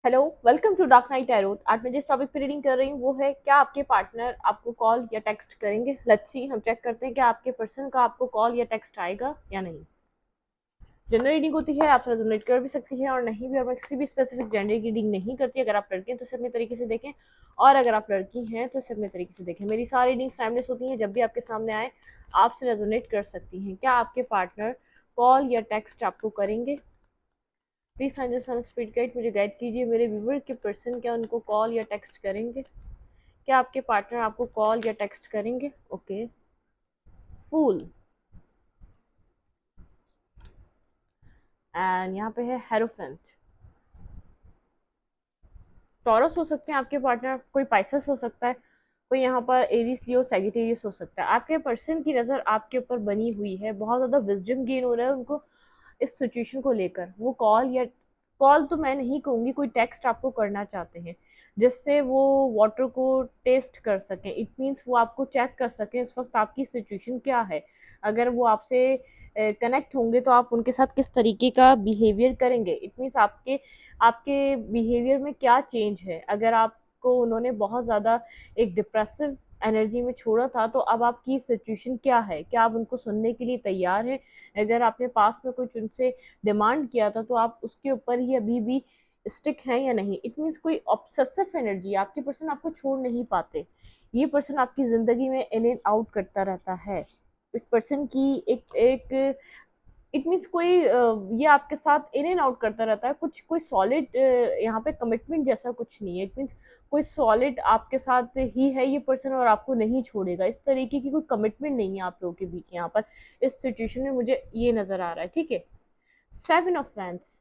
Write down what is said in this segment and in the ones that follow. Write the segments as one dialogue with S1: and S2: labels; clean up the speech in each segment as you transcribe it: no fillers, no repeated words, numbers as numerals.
S1: Hello, welcome to Dark Night Tarot. आज मैं जिस टॉपिक पे रीडिंग कर रही हूँ वो है क्या आपके पार्टनर आपको कॉल या टेक्स्ट करेंगे। लेट्स सी, हम चेक करते हैं कि आपके पर्सन का आपको कॉल या टेक्स्ट आएगा या नहीं। जनरल रीडिंग होती है, आप रेजोनेट कर भी सकती है और नहीं भी, और मैं किसी भी स्पेसिफिक जेंडर की रीडिंग नहीं करती। अगर आप लड़के हैं तो इसे अपने तरीके से देखें, और अगर आप लड़की हैं तो इसे अपने तरीके से देखें। मेरी सारी रीडिंग्स टाइमलेस होती हैं, जब भी आपके सामने आए आपसे रेजोनेट कर सकती हैं। क्या आपके पार्टनर कॉल या टेक्स्ट आपको करेंगे? प्लीज सन स्पीड गाइड, मुझे गाइड कीजिए। मेरे व्यूवर के पर्सन क्या उनको कॉल या टेक्स्ट करेंगे? क्या आपके पार्टनर आपको कॉल या टेक्स्ट करेंगे? ओके। फूल। एंड यहाँ पे है हेरोफेंट। टॉरस हो सकते हैं आपके पार्टनर, कोई पाइसेस हो सकता है, कोई यहाँ पर एरीज लियो सैजिटेरियस हो सकता है। आपके पर्सन की नज़र आपके ऊपर बनी हुई है, बहुत ज़्यादा विजडम गेन हो रहा है उनको इस सिचुएशन को लेकर। वो कॉल या कॉल तो मैं नहीं कहूँगी, कोई टेक्स्ट आपको करना चाहते हैं जिससे वो वाटर को टेस्ट कर सकें। इट मीन्स वो आपको चेक कर सकें इस वक्त आपकी सिचुएशन क्या है। अगर वो आपसे कनेक्ट होंगे तो आप उनके साथ किस तरीके का बिहेवियर करेंगे। इट मीन्स आपके आपके बिहेवियर में क्या चेंज है। अगर आपको उन्होंने बहुत ज़्यादा एक डिप्रेसिव एनर्जी में छोड़ा था तो अब आपकी सिचुएशन क्या है, क्या आप उनको सुनने के लिए तैयार हैं? अगर आपने पास में कुछ उनसे डिमांड किया था तो आप उसके ऊपर ही अभी भी स्टिक हैं या नहीं। इट मीन्स कोई ऑब्सेसिव एनर्जी, आपके पर्सन आपको छोड़ नहीं पाते। ये पर्सन आपकी ज़िंदगी में इन एंड आउट करता रहता है। इस पर्सन की एक एक इट मीन्स कोई ये आपके साथ इन एंड आउट करता रहता है। कुछ कोई सॉलिड यहाँ पे कमिटमेंट जैसा कुछ नहीं है। इट मीन्स कोई सॉलिड आपके साथ ही है ये पर्सन और आपको नहीं छोड़ेगा। इस तरीके की कोई कमिटमेंट नहीं है आप लोगों के बीच यहाँ पर। इस सिचुएशन में मुझे ये नज़र आ रहा है, ठीक है। 7 ऑफ वैंड्स।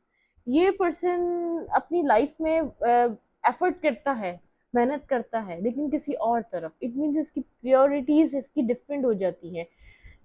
S1: ये पर्सन अपनी लाइफ में एफर्ट करता है, मेहनत करता है, लेकिन किसी और तरफ। इट मीन्स इसकी प्रायोरिटीज इसकी डिफरेंट हो जाती हैं।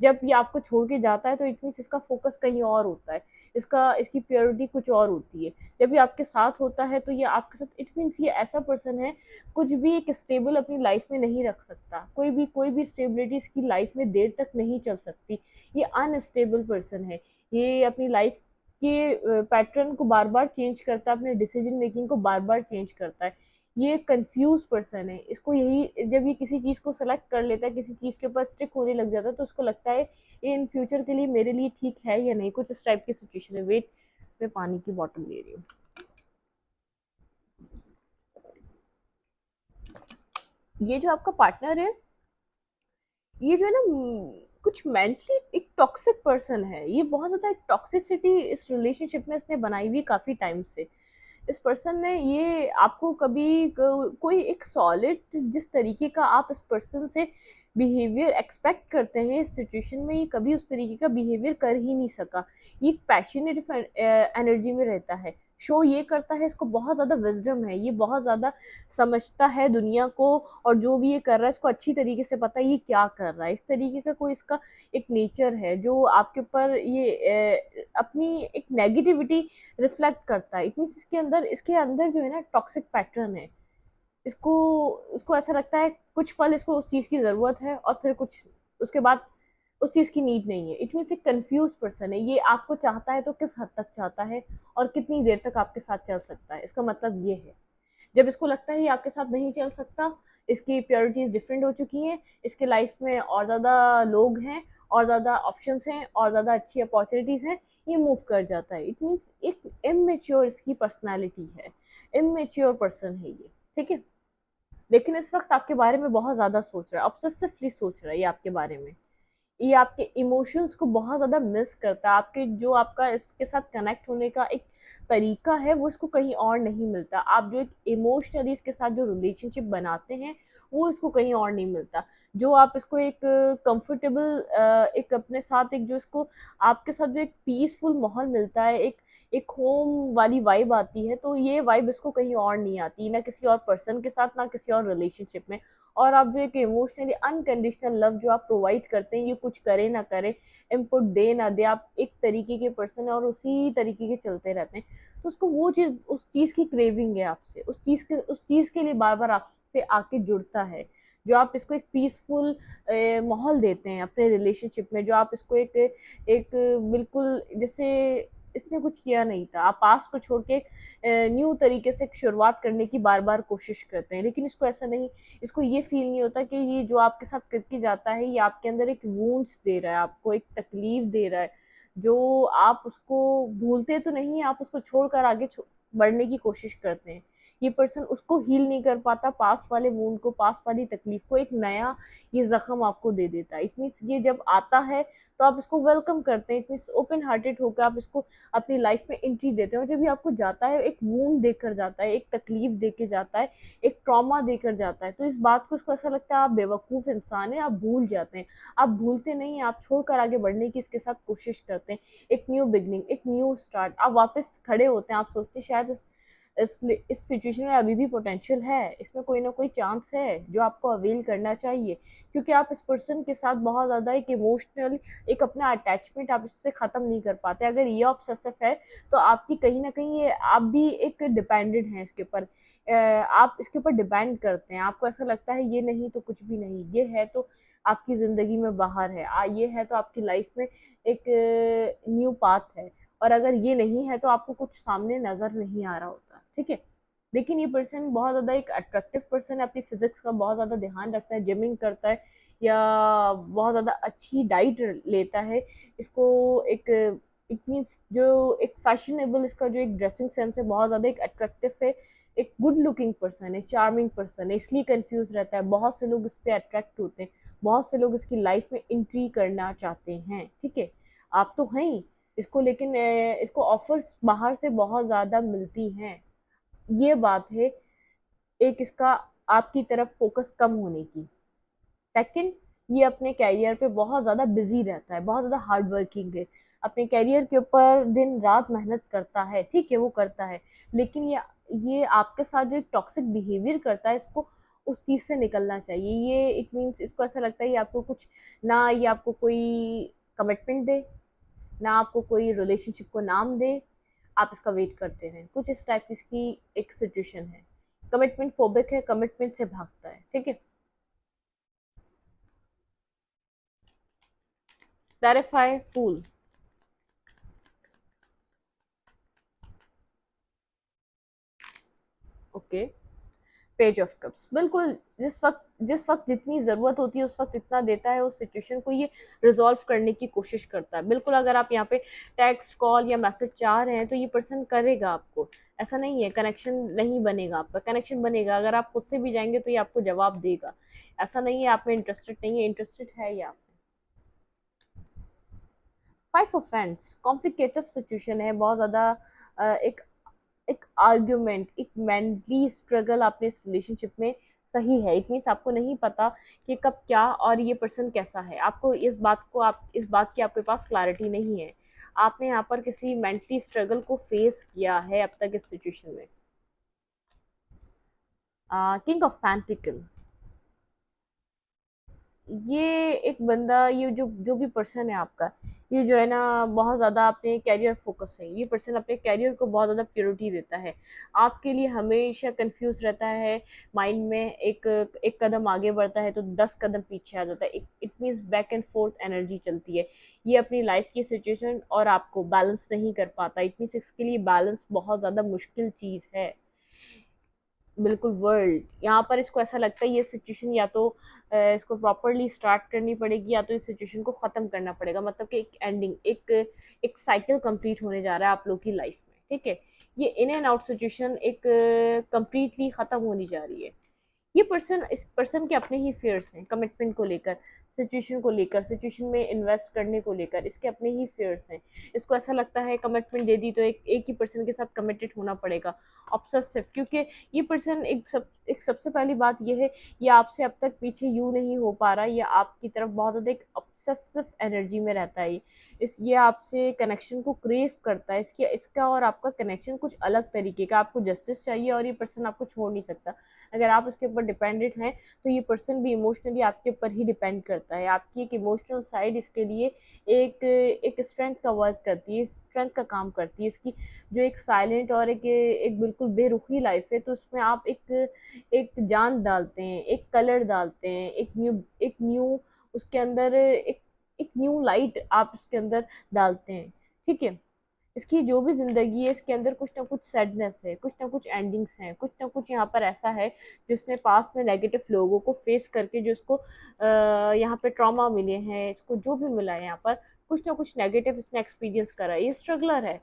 S1: जब ये आपको छोड़ के जाता है तो इट मीन्स इसका फोकस कहीं और होता है, इसका इसकी प्रायोरिटी कुछ और होती है। जब ये आपके साथ होता है तो ये आपके साथ, इट मीन्स ये ऐसा पर्सन है कुछ भी एक स्टेबल अपनी लाइफ में नहीं रख सकता। कोई भी स्टेबिलिटी इसकी लाइफ में देर तक नहीं चल सकती। ये अनस्टेबल पर्सन है। ये अपनी लाइफ के पैटर्न को बार बार चेंज करता है, अपने डिसीजन मेकिंग को बार बार चेंज करता है। ये कंफ्यूज पर्सन है। इसको यही, जब ये किसी चीज़ को सेलेक्ट कर लेता है, किसी चीज़ के ऊपर स्टिक होने लग जाता है तो उसको लगता है ये इन फ्यूचर के लिए मेरे लिए ठीक है या नहीं। कुछ इस टाइप की सिचुएशन है। वेट, मैं पानी की बॉटल ले रही हूँ। ये जो आपका पार्टनर है, ये जो है ना, कुछ मेंटली एक टॉक्सिक पर्सन है। ये बहुत ज़्यादा एक टॉक्सिसिटी इस रिलेशनशिप में इसने बनाई हुई काफ़ी टाइम से। इस पर्सन ने ये आपको कभी कोई एक सॉलिड, जिस तरीके का आप इस पर्सन से बिहेवियर एक्सपेक्ट करते हैं इस सिचुएशन में, ये कभी उस तरीके का बिहेवियर कर ही नहीं सका। ये एक पैशनेट एनर्जी में रहता है, शो ये करता है। इसको बहुत ज़्यादा विजडम है, ये बहुत ज़्यादा समझता है दुनिया को, और जो भी ये कर रहा है इसको अच्छी तरीके से पता है ये क्या कर रहा है। इस तरीके का कोई इसका एक नेचर है जो आपके ऊपर ये अपनी एक नेगेटिविटी रिफ्लेक्ट करता है। इट मीन्स इसके अंदर जो है ना टॉक्सिक पैटर्न है। इसको उसको ऐसा लगता है कुछ पल इसको उस चीज़ की ज़रूरत है और फिर कुछ उसके बाद उस चीज़ की नीड नहीं है। इट मीन्स एक कंफ्यूज पर्सन है। ये आपको चाहता है तो किस हद तक चाहता है और कितनी देर तक आपके साथ चल सकता है, इसका मतलब ये है। जब इसको लगता है ये आपके साथ नहीं चल सकता, इसकी प्रायोरिटीज डिफरेंट हो चुकी हैं, इसके लाइफ में और ज़्यादा लोग हैं, और ज़्यादा ऑप्शंस हैं, और ज़्यादा अच्छी अपॉर्चुनिटीज़ हैं, ये मूव कर जाता है। इट मीन्स एक इमेच्योर इसकी पर्सनैलिटी है, इमेच्योर पर्सन है ये, ठीक है। लेकिन इस वक्त आपके बारे में बहुत ज़्यादा सोच रहा है, ऑब्सेसिवली सोच रहा है ये आपके बारे में। ये आपके इमोशंस को बहुत ज़्यादा मिस करता है। आपके जो आपका इसके साथ कनेक्ट होने का एक तरीका है वो इसको कहीं और नहीं मिलता। आप जो एक इमोशनली इसके साथ जो रिलेशनशिप बनाते हैं वो इसको कहीं और नहीं मिलता। जो आप इसको एक कंफर्टेबल, एक अपने साथ एक जो इसको आपके साथ जो एक पीसफुल माहौल मिलता है, एक एक होम वाली वाइब आती है, तो ये वाइब इसको कहीं और नहीं आती, ना किसी और पर्सन के साथ, ना किसी और रिलेशनशिप में। और आप जो एक इमोशनली अनकंडीशनल लव जो आप प्रोवाइड करते हैं, ये कुछ करे ना करे, इनपुट दे ना दे, आप एक तरीके के पर्सन है और उसी तरीके के चलते रहते हैं। तो उसको वो चीज़, उस चीज़ की क्रेविंग है आपसे, उस चीज़ के लिए बार बार आपसे आके जुड़ता है। जो आप इसको एक पीसफुल माहौल देते हैं अपने रिलेशनशिप में, जो आप इसको एक एक बिल्कुल जैसे इसने कुछ किया नहीं था। आप पास्ट को छोड़ के न्यू तरीके से शुरुआत करने की बार बार कोशिश करते हैं, लेकिन इसको ऐसा नहीं, इसको ये फील नहीं होता कि ये जो आपके साथ करके जाता है ये आपके अंदर एक वूंड्स दे रहा है, आपको एक तकलीफ दे रहा है, जो आप उसको भूलते तो नहीं, आप उसको छोड़कर आगे बढ़ने की कोशिश करते हैं। ये पर्सन उसको हील नहीं कर पाता, पास्ट वाले वूंड को, पास्ट वाली तकलीफ को एक नया ये जख्म आपको दे देता है। इट मीन्स ये जब आता है तो आप इसको वेलकम करते हैं, इट मीन्स ओपन हार्टेड होकर आप इसको अपनी लाइफ में एंट्री देते हैं। और जब ये आपको जाता है एक वूंड देकर जाता है, एक तकलीफ देकर जाता है, एक ट्रॉमा देकर जाता है, तो इस बात को उसको ऐसा लगता है आप बेवकूफ़ इंसान है, आप भूल जाते हैं। आप भूलते नहीं, आप छोड़कर आगे बढ़ने की इसके साथ कोशिश करते हैं, एक न्यू बिगनिंग, एक न्यू स्टार्ट। आप वापस खड़े होते हैं, आप सोचते हैं शायद इस सिचुएशन में अभी भी पोटेंशियल है, इसमें कोई ना कोई चांस है जो आपको अवेल करना चाहिए, क्योंकि आप इस पर्सन के साथ बहुत ज़्यादा एक इमोशनल, एक अपना अटैचमेंट आप इससे ख़त्म नहीं कर पाते। अगर ये ऑब्सेसिव है तो आपकी कहीं ना कहीं ये आप भी एक डिपेंडेंट हैं इसके ऊपर, आप इसके ऊपर डिपेंड करते हैं। आपको ऐसा लगता है ये नहीं तो कुछ भी नहीं, ये है तो आपकी ज़िंदगी में बाहर है, ये है तो आपकी लाइफ में एक न्यू पाथ है, और अगर ये नहीं है तो आपको कुछ सामने नजर नहीं आ रहा होता, ठीक है। लेकिन ये पर्सन बहुत ज़्यादा एक अट्रैक्टिव पर्सन है, अपनी फिजिक्स का बहुत ज़्यादा ध्यान रखता है, जिमिंग करता है, या बहुत ज़्यादा अच्छी डाइट लेता है। इसको एक, इट मीन्स जो एक फैशनेबल, इसका जो एक ड्रेसिंग सेंस है बहुत ज़्यादा एक अट्रैक्टिव है, एक गुड लुकिंग पर्सन है, चार्मिंग पर्सन है, इसलिए कंफ्यूज रहता है। बहुत से लोग इससे अट्रैक्ट होते हैं, बहुत से लोग इसकी लाइफ में एंट्री करना चाहते हैं, ठीक है। आप तो हैं ही इसको, लेकिन इसको ऑफर्स बाहर से बहुत ज़्यादा मिलती हैं, ये बात है एक इसका आपकी तरफ फोकस कम होने की। सेकंड, ये अपने कैरियर पे बहुत ज़्यादा बिजी रहता है, बहुत ज़्यादा हार्ड वर्किंग है, अपने कैरियर के ऊपर दिन रात मेहनत करता है, ठीक है वो करता है, लेकिन ये आपके साथ जो एक टॉक्सिक बिहेवियर करता है, इसको उस चीज़ से निकलना चाहिए। ये इट मीन्स इसको ऐसा लगता है ये आपको कुछ ना, ये आपको कोई कमिटमेंट दे, ना आपको कोई रिलेशनशिप को नाम दे, आप इसका वेट करते रहें, कुछ इस टाइप की इसकी एक सिचुएशन है। कमिटमेंट फोबिक है, कमिटमेंट से भागता है, ठीक है। क्लैरिफाई फूल। ओके, पेज ऑफ कप्स, बिल्कुल जिस वक्त जितनी ज़रूरत होती है उस वक्त इतना देता है, उस सिचुएशन को ये रिजॉल्व करने की कोशिश करता है। बिल्कुल, अगर आप यहाँ पे टेक्स्ट कॉल या मैसेज चाह रहे हैं तो ये पर्सन करेगा आपको, ऐसा नहीं है कनेक्शन नहीं बनेगा, आपका कनेक्शन बनेगा। अगर आप खुद से भी जाएंगे तो ये आपको जवाब देगा, ऐसा नहीं है आप में इंटरेस्टेड नहीं है, इंटरेस्टेड है ये आप। Five of hands, complicated situation है बहुत ज़्यादा, एक एक आर्ग्यूमेंट, एक मेंटली स्ट्रगल आपने इस रिलेशनशिप में सही है। इट मीन्स आपको नहीं पता कि कब क्या और ये पर्सन कैसा है, आपको इस बात की आपके पास क्लैरिटी नहीं है। आपने यहाँ पर किसी मेंटली स्ट्रगल को फेस किया है अब तक इस सिचुएशन में। किंग ऑफ पेंटिकल, ये एक बंदा, ये जो जो भी पर्सन है आपका, ये जो है ना बहुत ज़्यादा अपने कैरियर फोकस है। ये पर्सन अपने कैरियर को बहुत ज़्यादा प्योरिटी देता है, आपके लिए हमेशा कंफ्यूज रहता है, माइंड में एक एक कदम आगे बढ़ता है तो 10 कदम पीछे आ जाता है, it means back and fourth energy चलती है। ये अपनी लाइफ की सिचुएशन और आपको बैलेंस नहीं कर पाता, इट मीन्स इसके लिए बैलेंस बहुत ज़्यादा मुश्किल चीज़ है। बिल्कुल वर्ल्ड, यहाँ पर इसको ऐसा लगता है ये सिचुएशन या तो इसको प्रॉपरली स्टार्ट करनी पड़ेगी, या तो इस सिचुएशन को ख़त्म करना पड़ेगा, मतलब कि एक एंडिंग, एक साइकिल कंप्लीट होने जा रहा है आप लोग की लाइफ में, ठीक है। ये इन एंड आउट सिचुएशन एक कंप्लीटली ख़त्म होने जा रही है। ये पर्सन, इस पर्सन के अपने ही फेयर्स हैं, कमिटमेंट को लेकर, सिचुएशन को लेकर, सिचुएशन में इन्वेस्ट करने को लेकर इसके अपने ही फेयर्स हैं। इसको ऐसा लगता है कमिटमेंट दे दी तो एक ही पर्सन के साथ कमिटेड होना पड़ेगा, ऑब्सेसिव, क्योंकि ये पर्सन एक सबसे पहली बात ये है, ये आपसे अब तक पीछे यूं नहीं हो पा रहा, ये आपकी तरफ बहुत ज़्यादा एक ऑब्सेसिव एनर्जी में रहता है। ये आपसे कनेक्शन को क्रेव करता है, इसका और आपका कनेक्शन कुछ अलग तरीके का, आपको जस्टिस चाहिए और ये पर्सन आपको छोड़ नहीं सकता। अगर आप उसके ऊपर डिपेंडेंट हैं तो ये पर्सन भी इमोशनली आपके ऊपर ही डिपेंड करता है। आपकी एक इमोशनल साइड इसके लिए एक एक स्ट्रेंथ का वर्क करती है, स्ट्रेंथ का काम करती है। इसकी जो एक साइलेंट और एक बिल्कुल बेरुखी लाइफ है, तो उसमें आप एक जान डालते हैं, एक कलर डालते हैं, एक न्यू उसके अंदर एक न्यू लाइट आप उसके अंदर डालते हैं, ठीक है। इसकी जो भी ज़िंदगी है इसके अंदर कुछ ना कुछ सैडनेस है, कुछ ना कुछ एंडिंग्स हैं, कुछ ना कुछ यहाँ पर ऐसा है जिसने पास्ट में नेगेटिव लोगों को फेस करके जो इसको यहाँ पे ट्रॉमा मिले हैं, इसको जो भी मिला है यहाँ पर कुछ ना कुछ नेगेटिव इसने एक्सपीरियंस करा है। ये स्ट्रगलर है,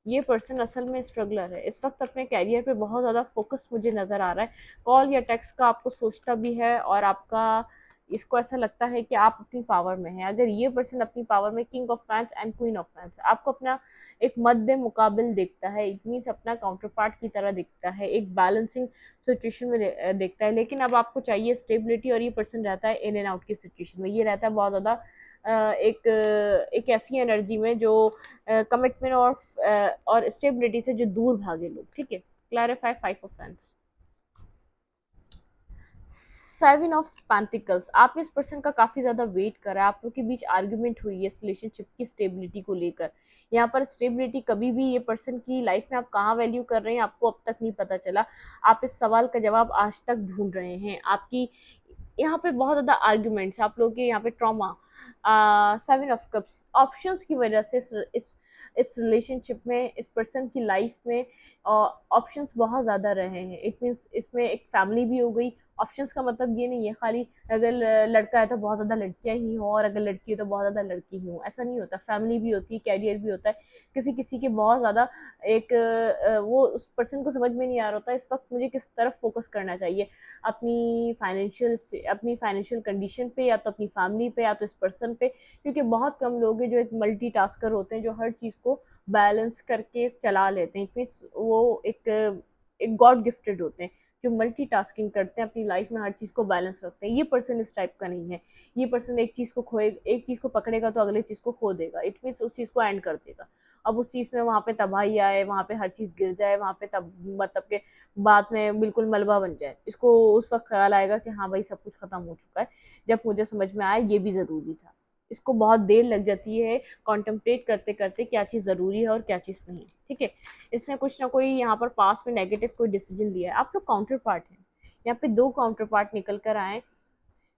S1: ये पर्सन असल में स्ट्रगलर है। इस वक्त अपने कैरियर पे बहुत ज़्यादा फोकस मुझे नज़र आ रहा है। कॉल या टेक्स्ट का आपको सोचता भी है और आपका इसको ऐसा लगता है कि आप अपनी पावर में हैं। अगर ये पर्सन अपनी पावर में king of fans and queen of fans आपको अपना एक मध्य मुकाबिल देखता है, इट मीन्स अपना काउंटर पार्ट की तरह दिखता है, एक बैलेंसिंग सिचुएशन में देखता है। लेकिन अब आपको चाहिए स्टेबिलिटी और ये पर्सन रहता है इन एंड आउट की सिचुएशन में। ये रहता है बहुत ज़्यादा एक ऐसी एनर्जी में जो कमिटमेंट और स्टेबिलिटी से जो दूर भागे लोग। ठीक है, clarify five of fans. Seven of pentacles, आपने इस पर्सन का काफी ज्यादा वेट करा, आप लोग के बीच आर्ग्यूमेंट हुई है इस रिलेशनशिप की स्टेबिलिटी को लेकर। यहाँ पर स्टेबिलिटी कभी भी ये पर्सन की लाइफ में आप कहाँ वैल्यू कर रहे हैं आपको अब तक नहीं पता चला। आप इस सवाल का जवाब आज तक ढूंढ रहे हैं। आपकी यहाँ पे बहुत ज्यादा आर्ग्यूमेंट्स, आप लोग के यहाँ पे trauma, seven of cups, options की वजह से इस रिलेशनशिप में, इस पर्सन की लाइफ में ऑप्शंस बहुत ज़्यादा रहे हैं। इट मीन्स इसमें एक फैमिली भी हो गई। ऑप्शंस का मतलब ये नहीं है खाली अगर लड़का है तो बहुत ज़्यादा लड़कियां ही हों और अगर लड़की है तो बहुत ज़्यादा लड़की ही हों, ऐसा नहीं होता। फैमिली भी होती है, कैरियर भी होता है। किसी किसी के बहुत ज़्यादा एक वो उस पर्सन को समझ में नहीं आ रहा होता इस वक्त मुझे किस तरफ फोकस करना चाहिए, अपनी फाइनेंशियल कंडीशन पे या तो अपनी फैमिली पे या तो इस पर्सन पे। क्योंकि बहुत कम लोग हैं जो एक मल्टी टास्कर होते हैं, जो हर चीज़ को बैलेंस करके चला लेते हैं। मीन्स वो एक गॉड गिफ्टेड होते हैं जो मल्टीटास्किंग करते हैं, अपनी लाइफ में हर चीज़ को बैलेंस रखते हैं। ये पर्सन इस टाइप का नहीं है। ये पर्सन एक चीज़ को पकड़ेगा तो अगले चीज़ को खो देगा, इट मीन्स उस चीज़ को एंड कर देगा। अब उस चीज़ में वहाँ पे तबाही आए, वहाँ पे हर चीज़ गिर जाए, वहाँ पे तब मतलब के बाद में बिल्कुल मलबा बन जाए, इसको उस वक्त ख्याल आएगा कि हाँ भाई सब कुछ खत्म हो चुका है, जब मुझे समझ में आया ये भी ज़रूरी था। इसको बहुत देर लग जाती है कॉन्टेम्पलेट करते करते क्या चीज़ ज़रूरी है और क्या चीज़ नहीं। ठीक है, इसने कुछ ना कोई यहाँ पर पास्ट में नेगेटिव कोई डिसीजन लिया है। आप लोग काउंटर पार्ट हैं, यहाँ पे दो काउंटर पार्ट निकल कर आए,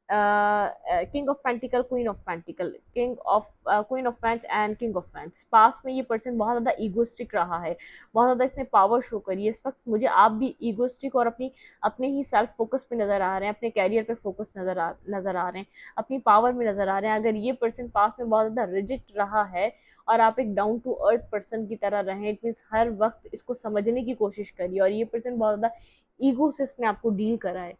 S1: king of pentacle, queen of pentacle, queen of fans and king of fans. Past में ये पर्सन बहुत ज़्यादा ईगोस्टिक रहा है, बहुत ज़्यादा इसने पावर शो करी है। इस वक्त मुझे आप भी ईगोस्टिक और अपने ही सेल्फ फोकस पे नज़र आ रहे हैं, अपने कैरियर पे फोकस नज़र आ रहे हैं, अपनी पावर में नज़र आ रहे हैं। अगर ये पर्सन पास्ट में बहुत ज़्यादा रिजिड रहा है और आप एक डाउन टू अर्थ पर्सन की तरह रहें, इट मीन्स हर वक्त इसको समझने की कोशिश करिए, और ये पर्सन बहुत ज़्यादा ईगो से इसने आपको डील करा है,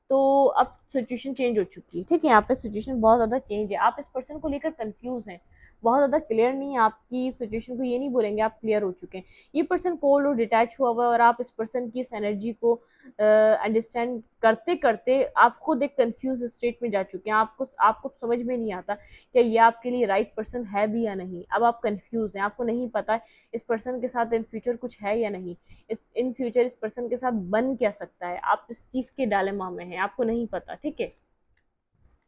S1: तो अब सिचुएशन चेंज हो चुकी है। ठीक है, यहाँ पे सिचुएशन बहुत ज़्यादा चेंज है। आप इस पर्सन को लेकर कंफ्यूज हैं, बहुत ज़्यादा क्लियर नहीं है आपकी सिचुएशन को। ये नहीं बोलेंगे आप क्लियर हो चुके हैं। ये पर्सन कोल्ड और डिटैच हुआ हुआ है और आप इस पर्सन की इस एनर्जी को अंडरस्टैंड करते करते आप खुद एक कंफ्यूज स्टेट में जा चुके हैं। आपको समझ में नहीं आता कि ये आपके लिए राइट पर्सन है भी या नहीं। अब आप कंफ्यूज हैं, आपको नहीं पता इस पर्सन के साथ इन फ्यूचर कुछ है या नहीं, इन फ्यूचर इस पर्सन के साथ बन क्या सकता है। आप इस चीज़ के डायलेमा में हैं, आपको नहीं पता। ठीक है,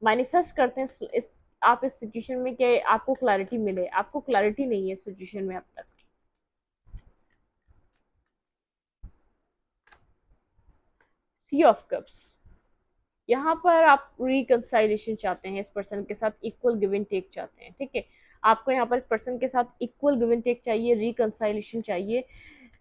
S1: मैनिफेस्ट करते हैं आप इस सिचुएशन में कि आपको क्लैरिटी मिले। आपको क्लैरिटी नहीं है इस सिचुएशन में अब तक। थ्री ऑफ कप्स, यहाँ पर आप रिकंसाइलेशन चाहते हैं, इस पर्सन के साथ इक्वल गिव एंड टेक चाहते हैं। ठीक है, आपको यहाँ पर इस पर्सन के साथ इक्वल गिव एंड टेक चाहिए, रिकंसाइलेशन चाहिए,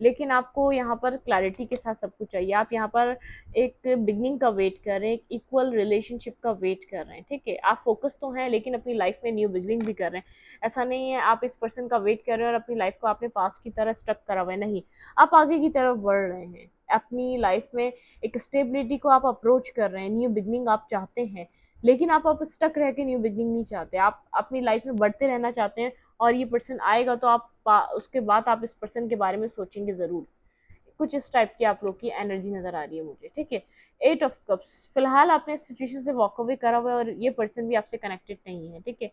S1: लेकिन आपको यहाँ पर क्लैरिटी के साथ सब कुछ चाहिए। आप यहाँ पर एक बिगनिंग का वेट कर रहे हैं, एक इक्वल रिलेशनशिप का वेट कर रहे हैं। ठीक है, आप फोकस तो हैं लेकिन अपनी लाइफ में न्यू बिगनिंग भी कर रहे हैं। ऐसा नहीं है आप इस पर्सन का वेट कर रहे हैं और अपनी लाइफ को आपने पास की तरह स्टक करा हुआ है, नहीं, आप आगे की तरफ बढ़ रहे हैं। अपनी लाइफ में एक स्टेबिलिटी को आप अप्रोच कर रहे हैं, न्यू बिगनिंग आप चाहते हैं, लेकिन आप अब स्टक रह के न्यू बिगनिंग नहीं चाहते। आप अपनी लाइफ में बढ़ते रहना चाहते हैं और ये पर्सन आएगा तो उसके बाद आप इस पर्सन के बारे में सोचेंगे ज़रूर। कुछ इस टाइप की आप लोग की एनर्जी नज़र आ रही है मुझे। ठीक है, एट ऑफ कप्स, फिलहाल आपने सिचुएशन से वॉक अवे करा हुआ है और ये पर्सन भी आपसे कनेक्टेड नहीं है। ठीक है,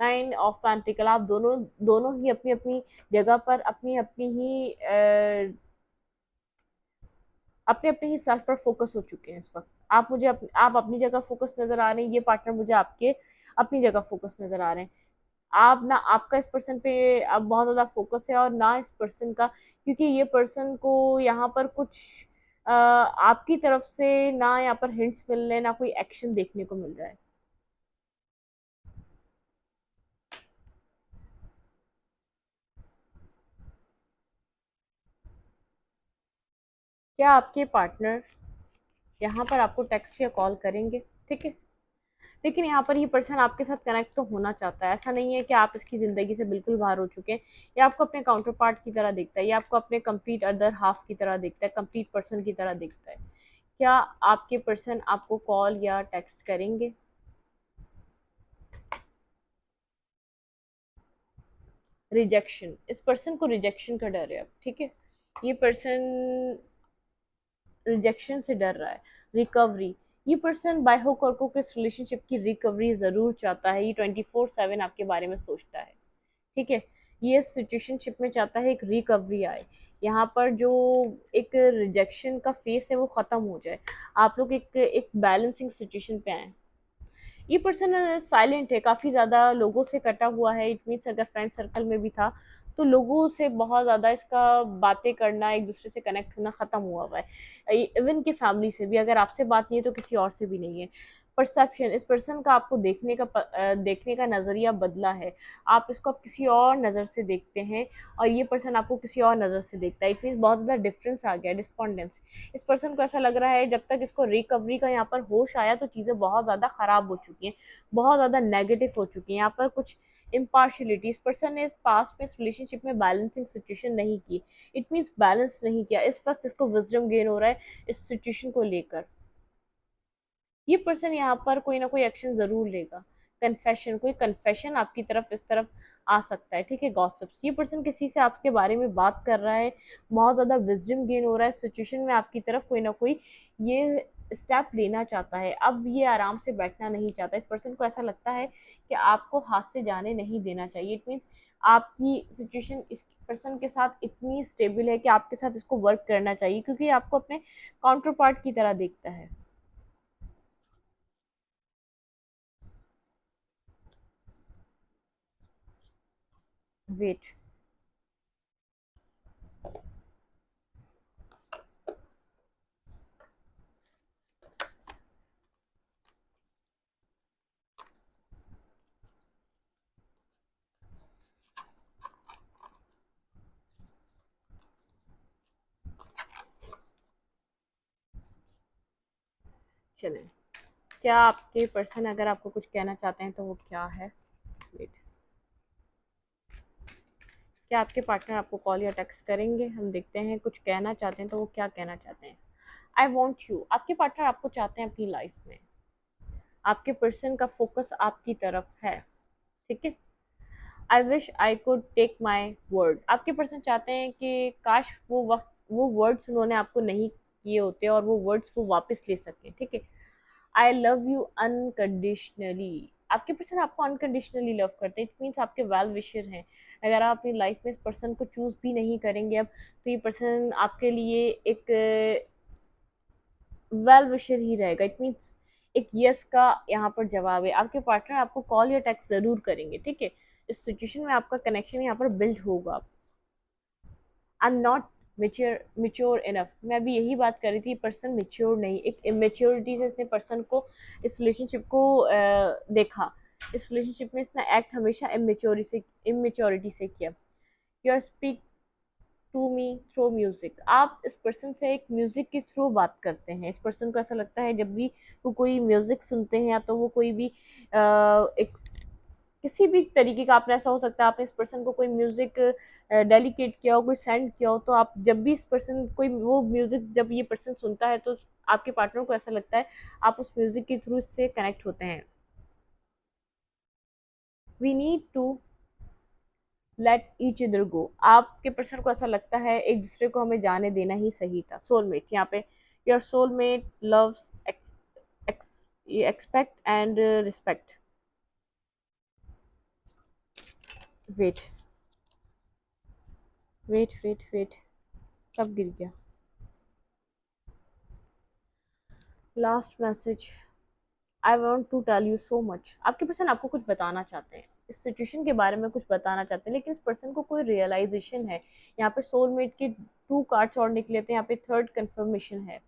S1: नाइन ऑफ पेंटिकल, आप दोनों दोनों ही अपनी अपनी जगह पर अपनी अपनी ही अपने अपने ही सेल्फ पर फोकस हो चुके हैं इस वक्त। आप अपनी जगह फोकस नजर आ रहे हैं, ये पार्टनर मुझे आपके अपनी जगह फोकस नजर आ रहे हैं। आप ना, आपका इस पर्सन पे अब बहुत ज़्यादा फोकस है और ना इस पर्सन का, क्योंकि ये पर्सन को यहाँ पर कुछ आपकी तरफ से ना यहाँ पर हिंट्स मिल रहे हैं, ना कोई एक्शन देखने को मिल रहा है। क्या आपके पार्टनर यहाँ पर आपको टेक्स्ट या कॉल करेंगे? ठीक है, लेकिन यहाँ पर ये पर्सन आपके साथ कनेक्ट तो होना चाहता है। ऐसा नहीं है कि आप इसकी ज़िंदगी से बिल्कुल बाहर हो चुके हैं। ये आपको अपने काउंटर पार्ट की तरह देखता है, ये आपको अपने कंप्लीट अदर हाफ की तरह देखता है, कंप्लीट पर्सन की तरह देखता है। क्या आपके पर्सन आपको कॉल या टेक्स्ट करेंगे? रिजेक्शन, इस पर्सन को रिजेक्शन का डर है अब। ठीक है, ये पर्सन रिजेक्शन से डर रहा है। रिकवरी, ये पर्सन बाय हुक और क्रुक इस रिलेशनशिप की रिकवरी ज़रूर चाहता है। ये 24/7 आपके बारे में सोचता है। ठीक है, ये सिचुएशनशिप में चाहता है एक रिकवरी आए। यहाँ पर जो एक रिजेक्शन का फेस है वो ख़त्म हो जाए, आप लोग एक एक बैलेंसिंग सिचुएशन पे आए। ये पर्सन साइलेंट है, काफ़ी ज़्यादा लोगों से कटा हुआ है। इट मीन्स अगर फ्रेंड सर्कल में भी था तो लोगों से बहुत ज़्यादा इसका बातें करना, एक दूसरे से कनेक्ट होना ख़त्म हुआ हुआ है। इवन कि फैमिली से भी, अगर आपसे बात नहीं है तो किसी और से भी नहीं है। परसेप्शन, इस पर्सन का आपको देखने का नज़रिया बदला है। आप इसको अब किसी और नज़र से देखते हैं और ये पर्सन आपको किसी और नज़र से देखता है। इट मीन्स बहुत ज़्यादा डिफरेंस आ गया, डिस्पॉन्डेंस। इस पर्सन को ऐसा लग रहा है जब तक इसको रिकवरी का यहाँ पर होश आया तो चीज़ें बहुत ज़्यादा ख़राब हो चुकी हैं, बहुत ज़्यादा नेगेटिव हो चुकी हैं। यहाँ पर कुछ इम्पार्शलिटी, इस पर्सन ने इस पास्ट में इस रिलेशनशिप में बैलेंसिंग सिचुएशन नहीं की। इट मीन्स बैलेंस नहीं किया। इस वक्त इसको विजडम गेन हो रहा है इस सिचुएशन को लेकर। ये पर्सन यहाँ पर कोई ना कोई एक्शन ज़रूर लेगा। कन्फेशन, कोई कन्फेशन आपकी तरफ इस तरफ आ सकता है। ठीक है, गॉसिप्स, ये पर्सन किसी से आपके बारे में बात कर रहा है, बहुत ज़्यादा विजडम गेन हो रहा है सिचुएशन में, आपकी तरफ कोई ना कोई ये स्टेप लेना चाहता है। अब ये आराम से बैठना नहीं चाहता। इस पर्सन को ऐसा लगता है कि आपको हाथ से जाने नहीं देना चाहिए। इट मीन्स आपकी सिचुएशन इस पर्सन के साथ इतनी स्टेबल है कि आपके साथ इसको वर्क करना चाहिए, क्योंकि ये आपको अपने काउंटर पार्ट की तरह देखता है। वेट, चलें, क्या आपके पर्सन अगर आपको कुछ कहना चाहते हैं तो वो क्या है? वेट, क्या आपके पार्टनर आपको कॉल या टेक्स्ट करेंगे? हम देखते हैं, कुछ कहना चाहते हैं तो वो क्या कहना चाहते हैं। आई वॉन्ट यू, आपके पार्टनर आपको चाहते हैं अपनी लाइफ में। आपके पर्सन का फोकस आपकी तरफ है। ठीक है, I wish I could take my word, आपके पर्सन चाहते हैं कि काश वो वर्ड्स उन्होंने आपको नहीं किए होते और वो वर्ड्स वो वापस ले सकें। ठीक है, आई लव यू अनकंडीशनली, आपके पर्सन आपको अनकंडीशनली लव करते हैं। इट मीन्स आपके वेल विशर हैं। अगर आप अपनी लाइफ में इस पर्सन को चूज़ भी नहीं करेंगे अब, तो ये पर्सन आपके लिए एक वेल विशर ही रहेगा। इट मीन्स एक यस का यहाँ पर जवाब है। आपके पार्टनर आपको कॉल या टेक्स्ट ज़रूर करेंगे। ठीक है, इस सिचुएशन में आपका कनेक्शन यहाँ पर बिल्ड होगा। I am not mature enough, मैं अभी यही बात कर रही थी। पर्सन मेच्योर नहीं, एक इमेच्योरिटी से इसने पर्सन को, इस रिलेशनशिप को देखा। इस रिलेशनशिप में इसने एक्ट हमेशा इमेच्योरिटी से किया। You are speak to me through music, आप इस पर्सन से एक म्यूजिक के थ्रू बात करते हैं। इस पर्सन को ऐसा लगता है जब भी वो कोई म्यूजिक सुनते हैं या तो वो कोई भी एक किसी भी तरीके का, आपने ऐसा हो सकता है आपने इस पर्सन को कोई म्यूजिक डेलिकेट किया हो, कोई सेंड किया हो, तो आप जब भी इस पर्सन कोई वो म्यूजिक जब ये पर्सन सुनता है तो आपके पार्टनर को ऐसा लगता है आप उस म्यूजिक के थ्रू इससे कनेक्ट होते हैं। We need to let each other go, आपके पर्सन को ऐसा लगता है एक दूसरे को हमें जाने देना ही सही था। सोलमेट, यहाँ पे your soulmate loves expect and respect. Wait wait wait wait, सब गिर गया। Last message, I want to tell you so much, आपके पर्सन आपको कुछ बताना चाहते हैं, इस सिचुएशन के बारे में कुछ बताना चाहते हैं, लेकिन इस पर्सन को कोई रियलाइजेशन है। यहाँ पे सोलमेट के 2 कार्ड्स और निकले थे, यहाँ पे थर्ड कंफर्मेशन है।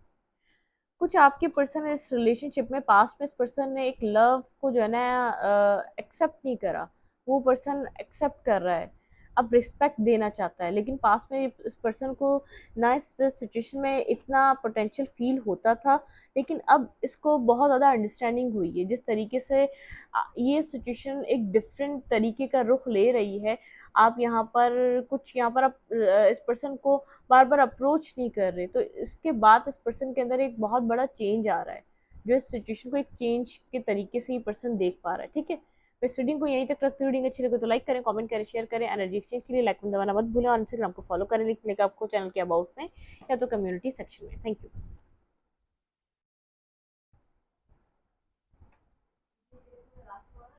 S1: कुछ आपके पर्सन इस रिलेशनशिप में पास्ट में इस पर्सन ने एक लव को जो है ना एक्सेप्ट नहीं करा, वो पर्सन एक्सेप्ट कर रहा है। अब रिस्पेक्ट देना चाहता है, लेकिन पास में इस पर्सन को ना इस सिचुएशन में इतना पोटेंशियल फील होता था, लेकिन अब इसको बहुत ज़्यादा अंडरस्टैंडिंग हुई है। जिस तरीके से ये सिचुएशन एक डिफरेंट तरीके का रुख ले रही है, आप यहाँ पर आप इस पर्सन को बार बार अप्रोच नहीं कर रहे, तो इसके बाद इस पर्सन के अंदर एक बहुत बड़ा चेंज आ रहा है, जो इस सिचुएशन को एक चेंज के तरीके से ही पर्सन देख पा रहा है। ठीक है, मैं इस रीडिंग को यहीं तक रखती हूँ। रीडिंग अच्छी लगे तो लाइक करें, कमेंट करें, शेयर करें। एनर्जी एक्सचेंज के लिए लाइक में दबाना मत भूलें और इंस्टाग्राम को फॉलो करें, लिंक मिलेगा आपको चैनल के अबाउट में या तो कम्युनिटी सेक्शन में। Thank you.